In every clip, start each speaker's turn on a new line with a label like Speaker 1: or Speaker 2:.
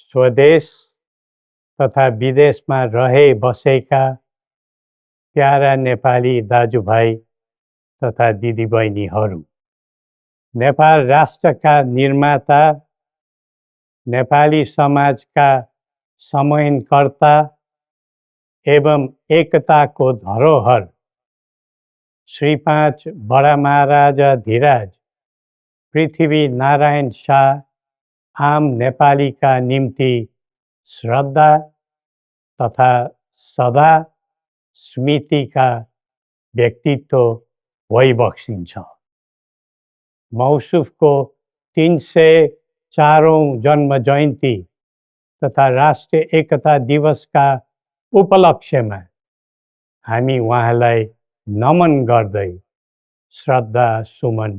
Speaker 1: स्वदेश तथा विदेशमा रहे बसेका प्यारा नेपाली दाजुभाइ तथा दिदीबहिनीहरू, नेपाल राष्ट्रका निर्माता, नेपाली समाजका संवहनकर्ता एवं एकताको धरोहर श्री 5 बडा महाराजा धीराज पृथ्वी नारायण शाह आम नेपालीका निम्ति श्रद्धा तथा सदा स्मृतिका व्यक्तित्व भइबक्सिन्छ। मौसुफको 304औं जन्म जयन्ती तथा राष्ट्रिय एकता दिवसका उपलक्ष्यमा हामी उहाँलाई नमन गर्दै श्रद्धा सुमन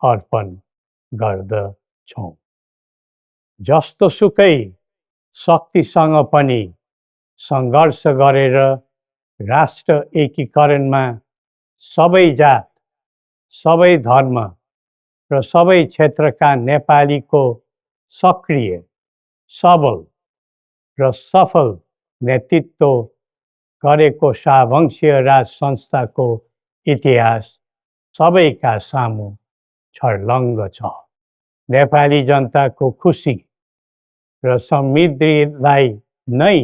Speaker 1: अर्पण गर्दछौँ। जस्तोसुकै शक्तिसँग पनि सङ्घर्ष गरेर राष्ट्र एकीकरणमा सबै जात, सबै धर्म र सबै क्षेत्रका नेपालीको सक्रिय, सबल र सफल नेतृत्व गरेको शाहवंशीय राज संस्थाको इतिहास सबैका सामु छर्लङ्ग छ। नेपाली जनताको खुसी र समृद्धिलाई नै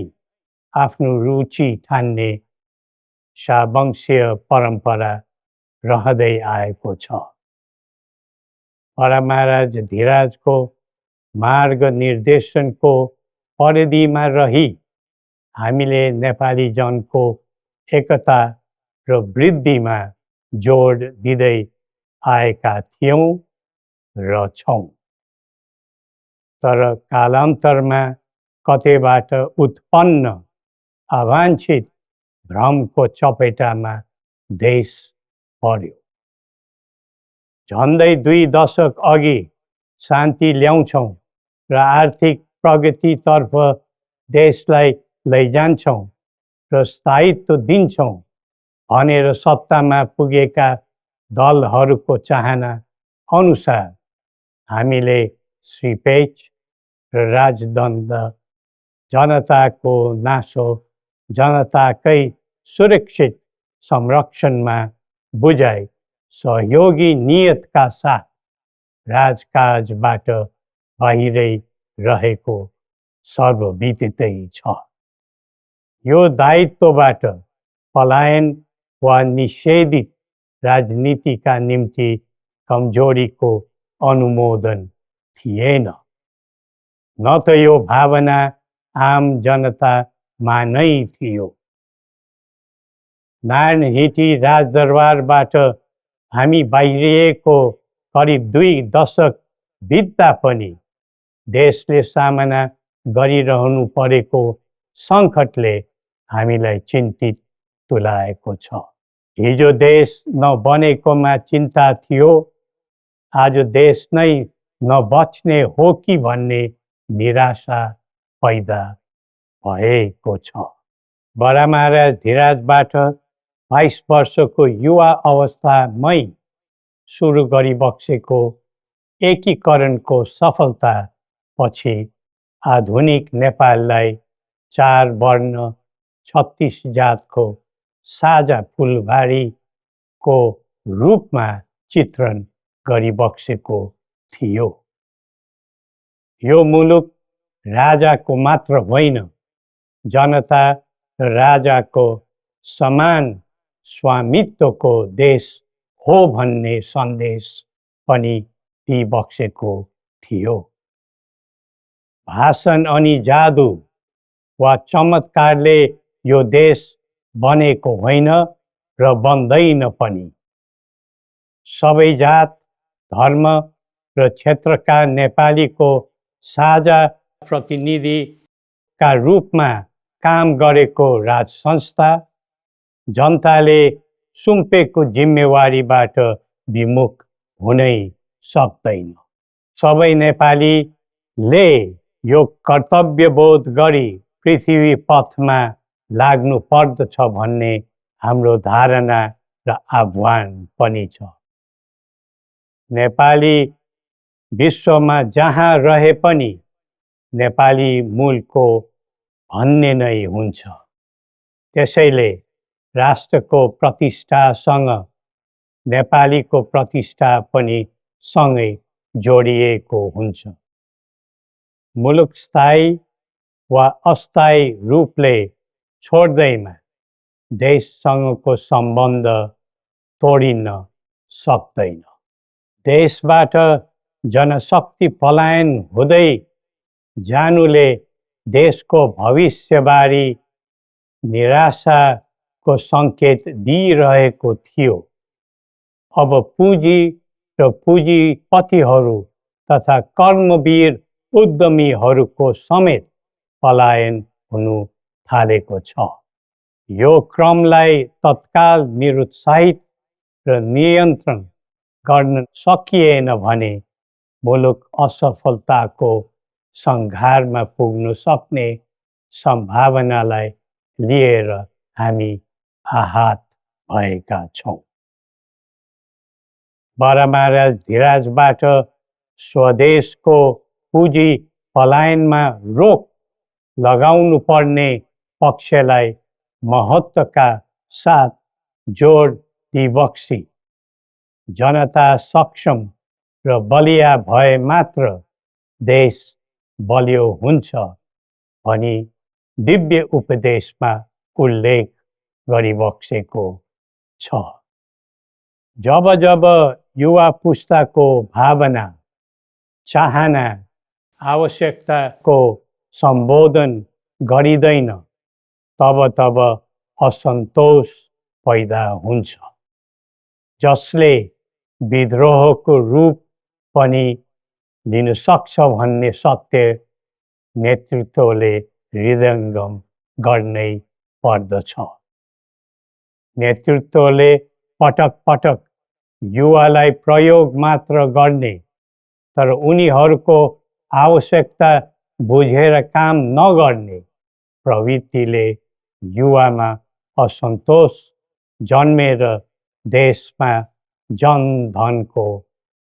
Speaker 1: आफ्नो रुचि ठान्ने शाहवंशीय परम्परा रहँदै आएको छ। बडा महाराज धीराजको मार्ग निर्देशनको परिधिमा रही हामीले नेपाली जनको एकता र वृद्धिमा जोड दिँदै आएका थियौँ र छौँ। तर कालान्तरमा कतैबाट उत्पन्न अवाञ्छित भ्रमको चपेटामा देश पर्यो। झन्डै 2 दशक अघि शान्ति ल्याउँछौँ र आर्थिक प्रगतितर्फ देशलाई लैजान्छौँ र स्थायित्व दिन्छौँ भनेर सत्तामा पुगेका दलहरूको चाहना अनुसार हामीले श्री पेच र राजदण्ड, जनताको नासो, जनताकै सुरक्षित संरक्षणमा बुझाइ सहयोगी नियतका साथ राजकाजबाट बाहिरै रहेको सर्वविदितै छ। यो दायित्वबाट पलायन वा निषेधित राजनीतिका निम्ति कमजोरीको अनुमोदन थिएन, न त यो भावना आम जनतामा नै थियो। नारायणहिटी राजदरबारबाट हामी बाहिरिएको करिब 2 दशक बित्दा पनि देशले सामना गरिरहनु परेको सङ्कटले हामीलाई चिन्तित तुल्याएको छ। हिजो देश नबनेकोमा चिन्ता थियो, आज देश नै नबच्ने हो कि भन्ने निराशा पैदा भएको छ। बडा महाराज धीराजबाट 22 वर्षको युवा अवस्थामै सुरु गरिबक्सेको एकीकरणको सफलता पछि आधुनिक नेपाललाई 4 वर्ण 36 जातको साझा फुलबारीको रूपमा चित्रण गरिबक्सेको थियो। यो मुलुक राजाको मात्र होइन, जनता र राजाको समान स्वामित्वको देश हो भन्ने सन्देश पनि दिइबक्सेको थियो। भाषण अनि जादु वा चमत्कारले यो देश बनेको होइन र बन्दैन पनि। सबै जात, धर्म र क्षेत्रका नेपालीको साझा प्रतिनिधिका रूपमा काम गरेको राज संस्था जनताले सुम्पेको जिम्मेवारीबाट विमुख हुनै सक्दैन। सबै नेपालीले यो कर्तव्यबोध गरी पृथ्वी पथमा लाग्नु पर्दछ भन्ने हाम्रो धारणा र आह्वान पनि छ। नेपाली विश्वमा जहाँ रहे पनि नेपाली मूलको भन्ने नै हुन्छ। त्यसैले राष्ट्रको प्रतिष्ठासँग नेपालीको प्रतिष्ठा पनि सँगै जोडिएको हुन्छ। मुलुक स्थायी वा अस्थायी रूपले छोड्दैमा देशसँगको सम्बन्ध तोडिन सक्दैन। देशबाट जनशक्ति पलायन हुँदै जानुले देशको भविष्यबारे निराशाको सङ्केत दिइरहेको थियो। अब पुँजी र पुँजीपतिहरू तथा कर्मवीर उद्यमीहरूको समेत पलायन हुनु थालेको छ। यो क्रमलाई तत्काल निरुत्साहित र नियन्त्रण गर्न सकिएन भने मुलुक असफलताको सङ्घारमा पुग्न सक्ने सम्भावनालाई लिएर हामी आहत भएका छौँ। बरामहाराज धीराजबाट स्वदेशको पुँजी पलायनमा रोक लगाउनु पर्ने पक्षलाई महत्त्वका साथ जोड दिबक्सी जनता सक्षम र बलिया भए मात्र देश बलियो हुन्छ भनी दिव्य उपदेशमा उल्लेख गरिबक्सेको छ। जब जब युवा पुस्ताको भावना, चाहना, आवश्यकताको सम्बोधन गरिँदैन तब तब असन्तोष पैदा हुन्छ, जसले विद्रोहको रूप पनि लिन सक्छ भन्ने सत्य नेतृत्वले हृदयङ्गम गर्नै पर्दछ। नेतृत्वले पटक पटक युवालाई प्रयोग मात्र गर्ने तर उनीहरूको आवश्यकता बुझेर काम नगर्ने प्रवृत्तिले युवामा असन्तोष जन्मेर देशमा जनधनको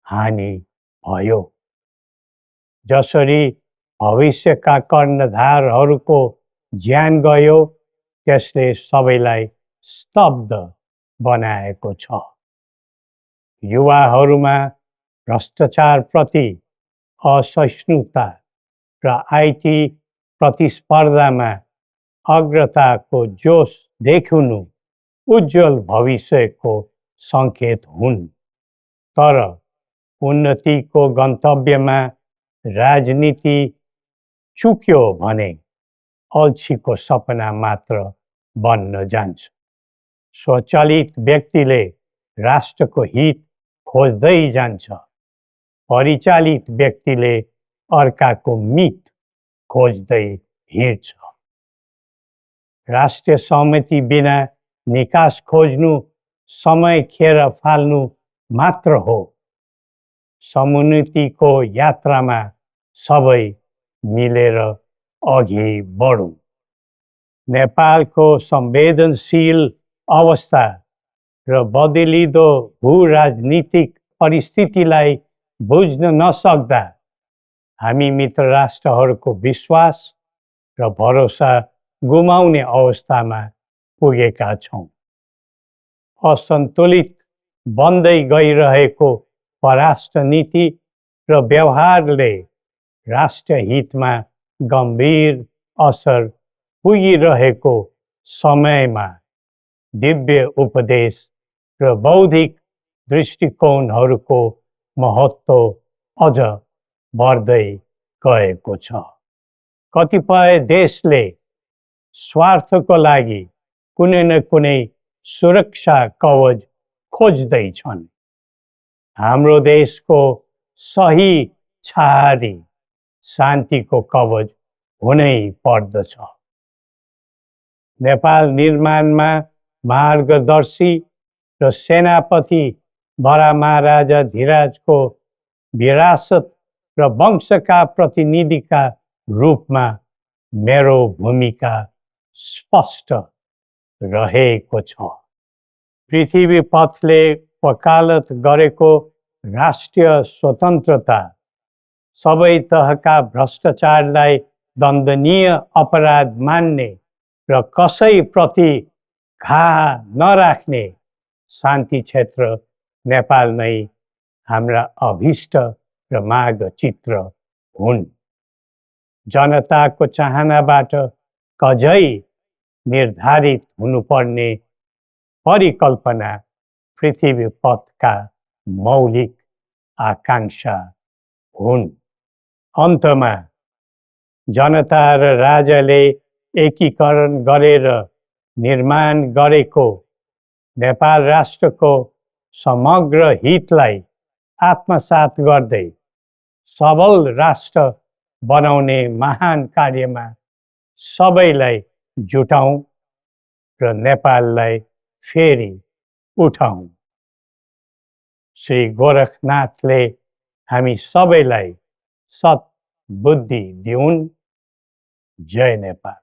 Speaker 1: हानि भयो। जसरी भविष्यका कर्णधारहरूको ज्यान गयो त्यसले सबैलाई स्तब्ध बनाएको छ। युवाहरूमा भ्रष्टाचारप्रति असहिष्णुता र आइटी प्रतिस्पर्धामा अग्रताको जोश देखिनु उज्जवल भविष्यको सङ्केत हुन्। तर उन्नतिको गन्तव्यमा राजनीति चुक्यो भने अल्छीको सपना मात्र बन्न जान्छ। स्वचालित व्यक्तिले राष्ट्रको हित खोज्दै जान्छ, परिचालित व्यक्तिले अर्काको मित खोज्दै हिँड्छ। राष्ट्रिय सहमति बिना निकास खोज्नु समय खेर फाल्नु मात्र हो। समुन्नतिको यात्रामा सबै मिलेर अघि बढौँ। नेपालको संवेदनशील अवस्था र बदलिँदो भू-राजनीतिक परिस्थितिलाई बुझ्न नसक्दा हामी मित्र राष्ट्रहरूको विश्वास र भरोसा गुमाउने अवस्थामा पुगेका छौँ। असन्तुलित बन्दै गइरहेको परराष्ट्र नीति र व्यवहारले राष्ट्रिय हितमा गम्भीर असर पुगिरहेको समयमा दिव्य उपदेश र बौद्धिक दृष्टिकोणहरूको महत्त्व अझ बढ्दै गएको छ। कतिपय देशले स्वार्थको लागि कुनै न कुनै सुरक्षा कवच खोज्दैछन्। हाम्रो देशको सही छहारी शान्तिको कवच हुनै पर्दछ। नेपाल निर्माणमा मार्गदर्शी र सेनापति बरामहाराजा धीराजको विरासत र वंशका प्रतिनिधिका रूपमा मेरो भूमिका स्पष्ट रहेको छ। पृथ्वी पथले वकालत गरेको राष्ट्रिय स्वतन्त्रता सबै तहका भ्रष्टाचारलाई दण्डनीय अपराध मान्ने र कसैप्रति घाहा नराख्ने शान्ति क्षेत्र नेपाल नै हाम्रा अभिष्ट र माग चित्र हुन्। जनताको चाहनाबाट कझै निर्धारित हुनुपर्ने परिकल्पना पृथ्वी पथका मौलिक आकांक्षा हुन्। अन्तमा जनता र राजाले एकीकरण गरेर निर्माण गरेको नेपाल राष्ट्रको समग्र हितलाई आत्मसात गर्दै सबल राष्ट्र बनाउने महान कार्यमा सबैलाई जुटाउँ र नेपाललाई फेरि उठाउँ। श्री गोरखनाथले हामी सबैलाई सत् बुद्धि दिउन्। जय नेपाल।